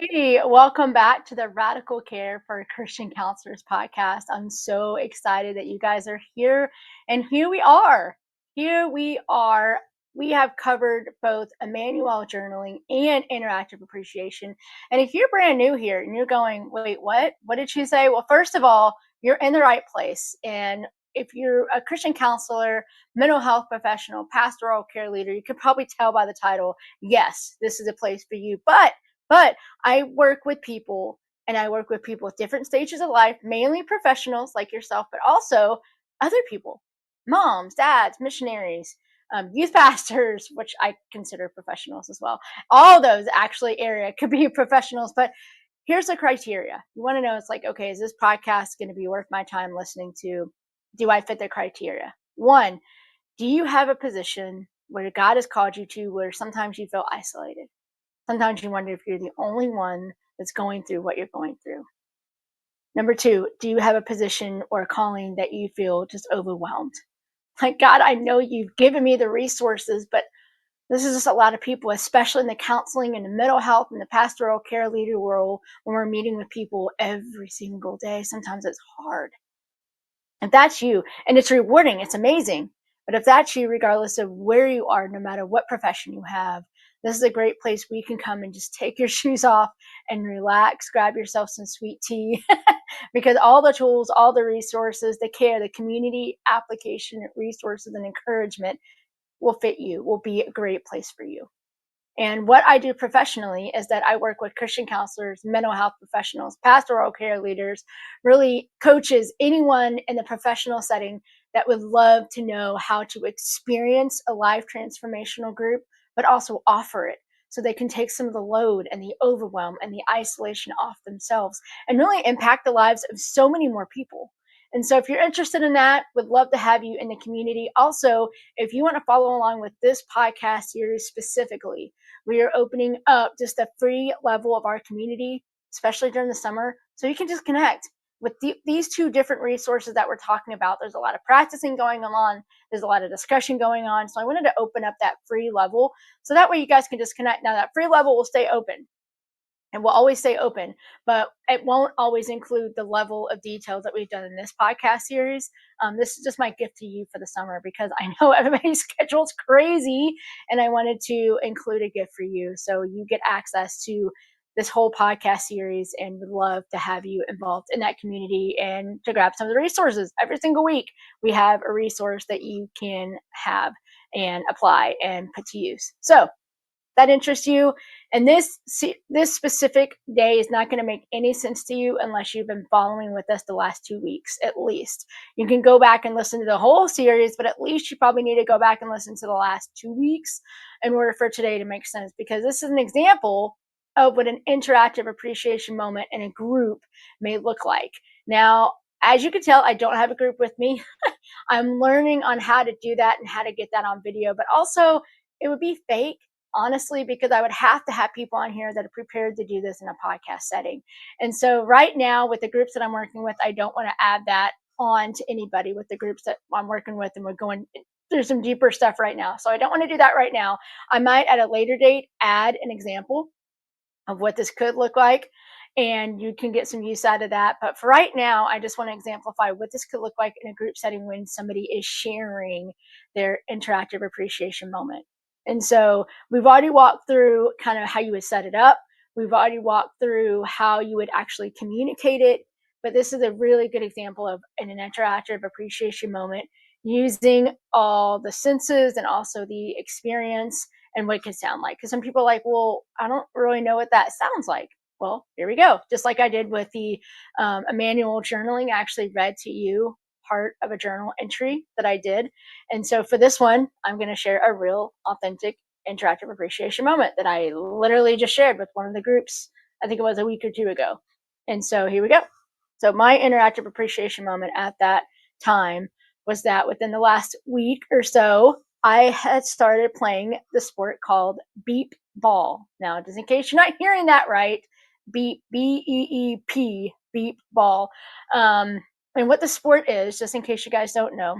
Hey, welcome back to the Radical Care for Christian Counselors podcast. I'm so excited that you guys are here. And here we are. Here we are. We have covered both Emmanuel journaling and interactive appreciation. And if you're brand new here and you're going, wait, what? What did she say? Well, first of all, you're in the right place. And if you're a Christian counselor, mental health professional, pastoral care leader, you could probably tell by the title, yes, this is a place for you. But I work with people, and I work with people with different stages of life, mainly professionals like yourself, but also other people, moms, dads, missionaries, youth pastors, which I consider professionals as well. All those actually area could be professionals, but here's the criteria. You want to know, it's like, okay, is this podcast going to be worth my time listening to? Do I fit the criteria? One, do you have a position where God has called you to where sometimes you feel isolated? Sometimes you wonder if you're the only one that's going through what you're going through. Number two, do you have a position or a calling that you feel just overwhelmed? Like, God, I know you've given me the resources, but this is just a lot of people, especially in the counseling and the mental health and the pastoral care leader world, when we're meeting with people every single day. Sometimes it's hard. If that's you, and it's rewarding, it's amazing. But if that's you, regardless of where you are, no matter what profession you have, this is a great place where you can come and just take your shoes off and relax, grab yourself some sweet tea, because all the tools, all the resources, the care, the community application resources and encouragement will fit you, will be a great place for you. And what I do professionally is that I work with Christian counselors, mental health professionals, pastoral care leaders, really coaches, anyone in the professional setting that would love to know how to experience a life transformational group, but also offer it so they can take some of the load and the overwhelm and the isolation off themselves and really impact the lives of so many more people. And so if you're interested in that, would love to have you in the community. Also, if you want to follow along with this podcast series specifically, we are opening up just a free level of our community, especially during the summer, so you can just connect with these two different resources that we're talking about. There's a lot of practicing going on, there's a lot of discussion going on. So I wanted to open up that free level so that way you guys can just connect. Now, that free level will stay open and will always stay open, but it won't always include the level of detail that we've done in this podcast series. This is just my gift to you for the summer because I know everybody's schedule is crazy, and I wanted to include a gift for you so you get access to this whole podcast series, and would love to have you involved in that community and to grab some of the resources. Every single week, we have a resource that you can have and apply and put to use. So that interests you, and this specific day is not going to make any sense to you unless you've been following with us the last 2 weeks at least. You can go back and listen to the whole series, but at least you probably need to go back and listen to the last 2 weeks in order for today to make sense, because this is an example of what an interactive appreciation moment in a group may look like. Now, as you can tell, I don't have a group with me. I'm learning on how to do that and how to get that on video, but also it would be fake, honestly, because I would have to have people on here that are prepared to do this in a podcast setting. And so right now with the groups that I'm working with, I don't want to add that on to anybody with the groups that I'm working with, and we're going through some deeper stuff right now. So I don't want to do that right now. I might at a later date add an example of what this could look like, and you can get some use out of that. But for right now, I just want to exemplify what this could look like in a group setting when somebody is sharing their interactive appreciation moment. And so we've already walked through kind of how you would set it up. We've already walked through how you would actually communicate it. But this is a really good example of an interactive appreciation moment using all the senses and also the experience and what it can sound like. Because some people are like, well, I don't really know what that sounds like. Well, here we go. Just like I did with the Emmanuel journaling, I actually read to you part of a journal entry that I did. And so for this one, I'm going to share a real, authentic, interactive appreciation moment that I literally just shared with one of the groups. I think it was a week or two ago. And so here we go. So my interactive appreciation moment at that time was that within the last week or so, I had started playing the sport called beep ball. Now, just in case you're not hearing that right, beep, BEEP, beep ball. And what the sport is, just in case you guys don't know,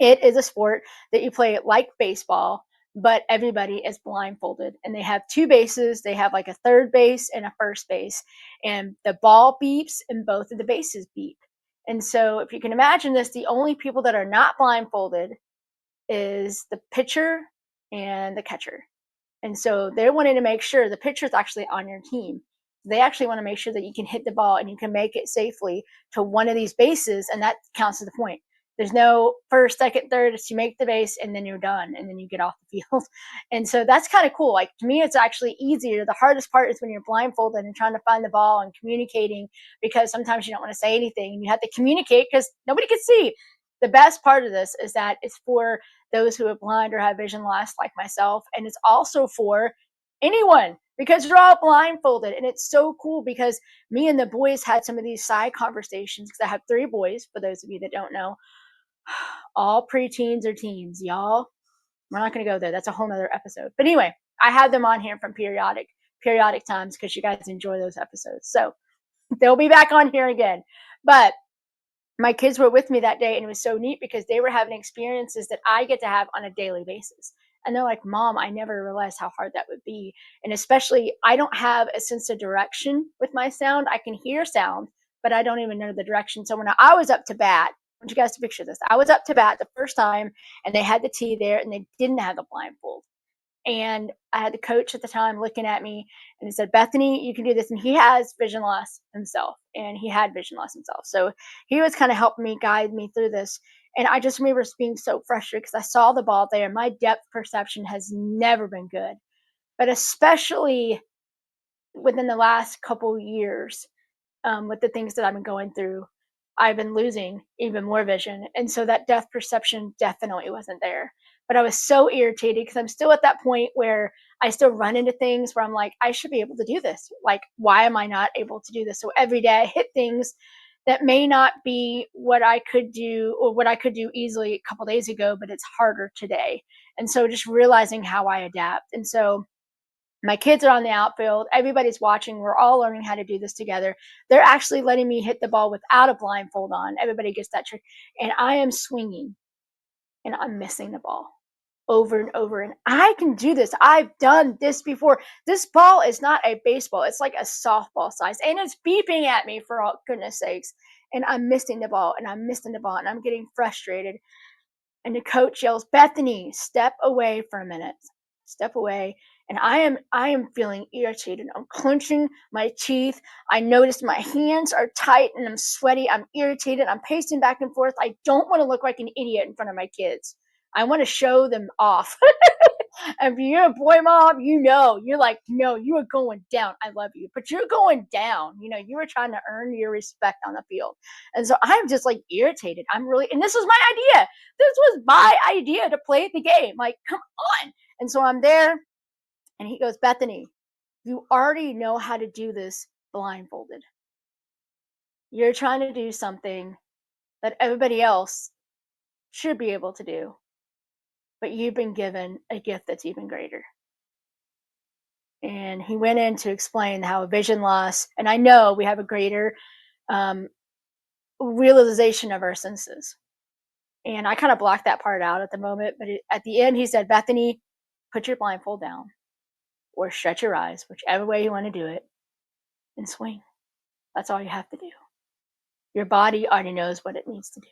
it is a sport that you play like baseball, but everybody is blindfolded, and they have two bases. They have like a third base and a first base, and the ball beeps and both of the bases beep. And so if you can imagine this, the only people that are not blindfolded is the pitcher and the catcher. And so they're wanting to make sure the pitcher is actually on your team. They actually want to make sure that you can hit the ball and you can make it safely to one of these bases, and that counts as the point. There's no first, second, third. It's you make the base and then you're done, and then you get off the field. And so that's kind of cool. Like, to me, it's actually easier. The hardest part is when you're blindfolded and trying to find the ball and communicating, because sometimes you don't want to say anything and you have to communicate because nobody can see. The best part of this is that it's for those who are blind or have vision loss like myself, and it's also for anyone because you're all blindfolded. And it's so cool because me and the boys had some of these side conversations, because I have three boys, for those of you that don't know, all preteens or teens, y'all. We're not going to go there. That's a whole nother episode. But anyway, I had them on here from periodic times because you guys enjoy those episodes. So they'll be back on here again. But my kids were with me that day, and it was so neat because they were having experiences that I get to have on a daily basis. And they're like, Mom, I never realized how hard that would be. And especially, I don't have a sense of direction with my sound. I can hear sound, but I don't even know the direction. So when I was up to bat, I want you guys to picture this. I was up to bat the first time, and they had the tee there, and they didn't have the blindfold. And I had the coach at the time looking at me, and he said, Bethany, you can do this. And he has vision loss himself, and he had vision loss himself. So he was kind of helping me, guide me through this. And I just remember being so frustrated because I saw the ball there. My depth perception has never been good, but especially within the last couple years, with the things that I've been going through, I've been losing even more vision. And so that depth perception definitely wasn't there. But I was so irritated because I'm still at that point where I still run into things where I'm like, I should be able to do this. Like, why am I not able to do this? So every day I hit things that may not be what I could do or what I could do easily a couple days ago, but it's harder today. And so just realizing how I adapt. And so my kids are on the outfield. Everybody's watching. We're all learning how to do this together. They're actually letting me hit the ball without a blindfold on. Everybody gets that trick. And I am swinging and I'm missing the ball over and over. And I can do this. I've done this before. This ball is not a baseball, it's like a softball size. And it's beeping at me, for all goodness sakes. And I'm missing the ball and I'm missing the ball and I'm getting frustrated. And the coach yells, Bethany, step away for a minute. Step away. And I am feeling irritated. I'm clenching my teeth. I notice my hands are tight and I'm sweaty. I'm irritated. I'm pacing back and forth. I don't want to look like an idiot in front of my kids. I want to show them off. If you're a boy mom, you're like, no, you are going down. I love you, but you're going down. You were trying to earn your respect on the field. And so I'm just like irritated. And this was my idea. This was my idea to play the game. Like, come on. And so I'm there, and he goes, Bethany, you already know how to do this blindfolded. You're trying to do something that everybody else should be able to do, but you've been given a gift that's even greater. And he went in to explain how vision loss, and I know we have a greater um, realization of our senses. And I kind of blocked that part out at the moment, but at the end, he said, Bethany, put your blindfold down or shut your eyes, whichever way you want to do it, and swing. That's all you have to do. Your body already knows what it needs to do.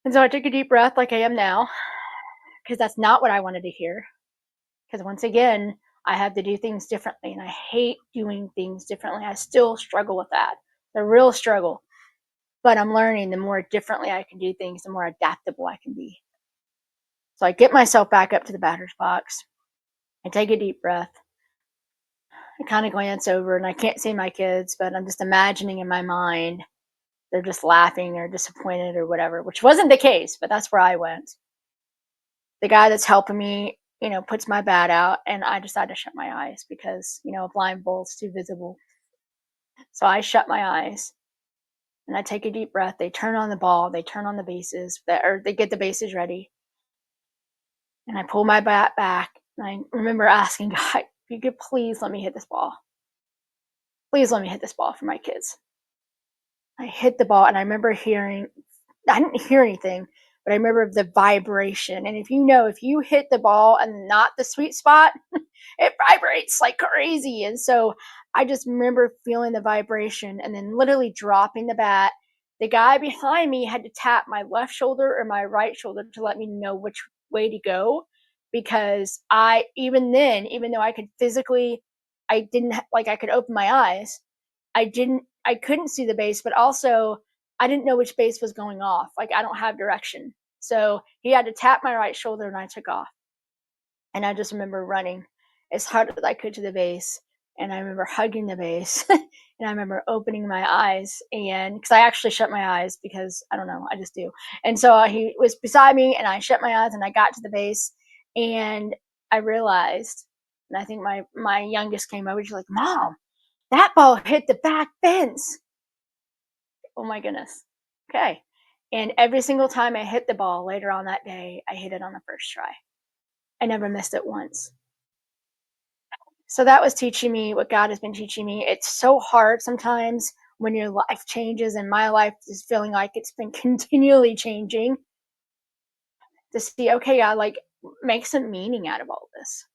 And so I took a deep breath like I am now, because that's not what I wanted to hear. Because once again, I have to do things differently, and I hate doing things differently. I still struggle with that. The real struggle. But I'm learning the more differently I can do things, the more adaptable I can be. So I get myself back up to the batter's box. I take a deep breath. I kind of glance over, and I can't see my kids, but I'm just imagining in my mind they're just laughing or disappointed or whatever, which wasn't the case, but that's where I went. The guy that's helping me, puts my bat out, and I decided to shut my eyes because, a blindfold's too visible. So I shut my eyes and I take a deep breath. They turn on the ball, they turn on the bases, or they get the bases ready. And I pull my bat back, and I remember asking God, if you could please let me hit this ball. Please let me hit this ball for my kids. I hit the ball, and I remember I didn't hear anything, but I remember the vibration. And if you hit the ball and not the sweet spot, it vibrates like crazy. And so I just remember feeling the vibration and then literally dropping the bat. The guy behind me had to tap my left shoulder or my right shoulder to let me know which way to go, because even then, even though I could physically, I didn't like, I could open my eyes, I couldn't see the base, but also I didn't know which base was going off. Like, I don't have direction. So he had to tap my right shoulder and I took off. And I just remember running as hard as I could to the base. And I remember hugging the base. And I remember opening my eyes, and because I actually shut my eyes because I don't know, I just do. And so he was beside me and I shut my eyes and I got to the base, and I realized, and I think my youngest came over, she's like, Mom, that ball hit the back fence. Oh my goodness. Okay. And every single time I hit the ball later on that day, I hit it on the first try. I never missed it once. So that was teaching me what God has been teaching me. It's so hard sometimes when your life changes, and my life is feeling like it's been continually changing, to see, okay, God, like, make some meaning out of all this.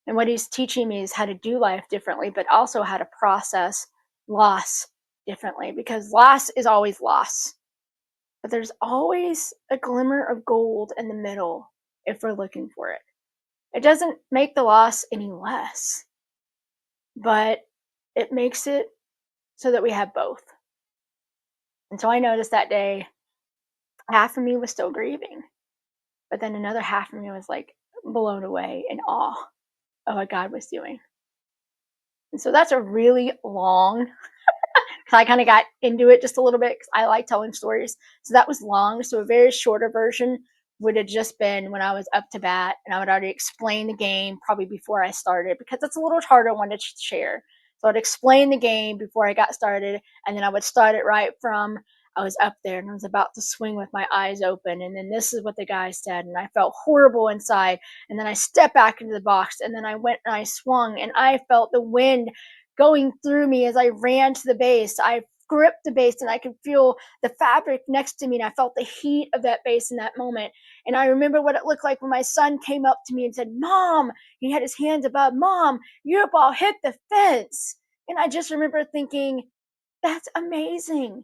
And what he's teaching me is how to do life differently, but also how to process loss differently, because loss is always loss. But there's always a glimmer of gold in the middle if we're looking for it. It doesn't make the loss any less, but it makes it so that we have both. And so I noticed that day, half of me was still grieving, but then another half of me was like blown away in awe of what God was doing. And so that's a really long, because I kind of got into it just a little bit because I like telling stories. So that was long. So a very shorter version would have just been when I was up to bat and I would already explain the game probably before I started, because it's a little harder one to share. So I'd explain the game before I got started, and then I would start it right from, I was up there and I was about to swing with my eyes open, and then this is what the guy said, and I felt horrible inside, and then I stepped back into the box, and then I went and I swung, and I felt the wind going through me as I ran to the base. I gripped the base and I could feel the fabric next to me, and I felt the heat of that base in that moment. And I remember what it looked like when my son came up to me and said, Mom, he had his hands above, Mom, your ball hit the fence. And I just remember thinking, that's amazing,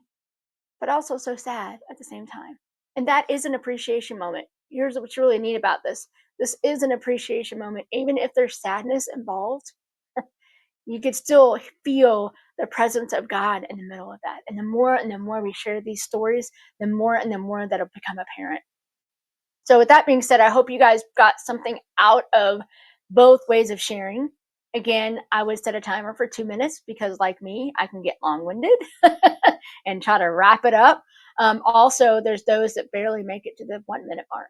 but also so sad at the same time. And that is an appreciation moment. Here's what's really neat about this. This is an appreciation moment. Even if there's sadness involved, you could still feel the presence of God in the middle of that. And the more we share these stories, the more and the more that'll become apparent. So, with that being said, I hope you guys got something out of both ways of sharing. Again, I would set a timer for 2 minutes because, like me, I can get long winded and try to wrap it up. Also, there's those that barely make it to the 1 minute mark,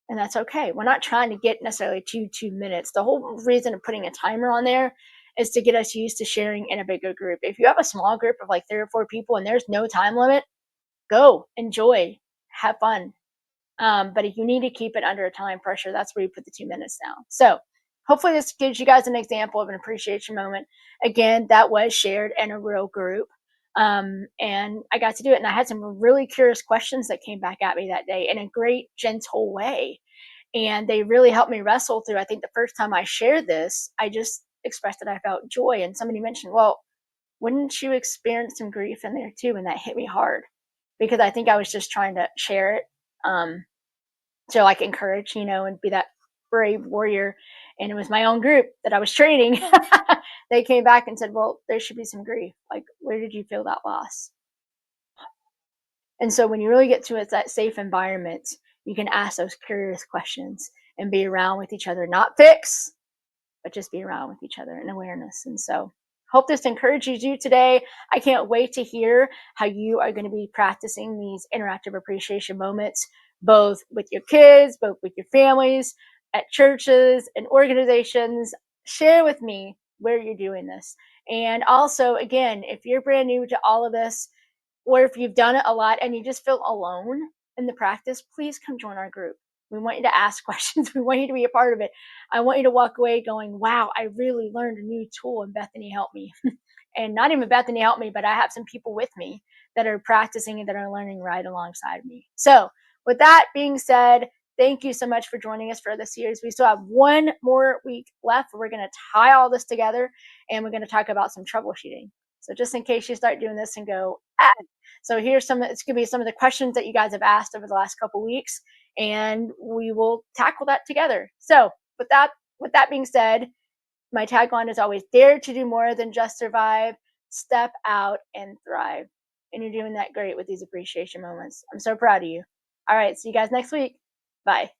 and that's okay. We're not trying to get necessarily to 2 minutes. The whole reason of putting a timer on there is to get us used to sharing in a bigger group. If you have a small group of like 3 or 4 people and there's no time limit, go, enjoy, have fun. But if you need to keep it under a time pressure, that's where you put the 2 minutes down. So hopefully this gives you guys an example of an appreciation moment. Again, that was shared in a real group. And I got to do it. And I had some really curious questions that came back at me that day in a great, gentle way. And they really helped me wrestle through. I think the first time I shared this, I just expressed that I felt joy. And somebody mentioned, well, wouldn't you experience some grief in there too? And that hit me hard because I think I was just trying to share it, um, to like encourage, and be that brave warrior. And it was my own group that I was training. They came back and said, well, there should be some grief. Like, where did you feel that loss? And so when you really get to it, that safe environment, you can ask those curious questions and be around with each other, not fix, but just be around with each other in awareness. And so hope this encourages you today. I can't wait to hear how you are going to be practicing these interactive appreciation moments, both with your kids, both with your families, at churches and organizations. Share with me where you're doing this. And also, again, if you're brand new to all of this, or if you've done it a lot and you just feel alone in the practice, please come join our group. We want you to ask questions. We want you to be a part of it. I want you to walk away going, wow, I really learned a new tool and Bethany helped me. And not even Bethany helped me, but I have some people with me that are practicing and that are learning right alongside me. So with that being said, thank you so much for joining us for this series. We still have one more week left. We're going to tie all this together and we're going to talk about some troubleshooting. So just in case you start doing this and go, ah. So here's it's going to be some of the questions that you guys have asked over the last couple weeks, and we will tackle that together. So with that being said, my tagline is always dare to do more than just survive, step out and thrive. And you're doing that great with these appreciation moments. I'm so proud of you. All right, see you guys next week. Bye.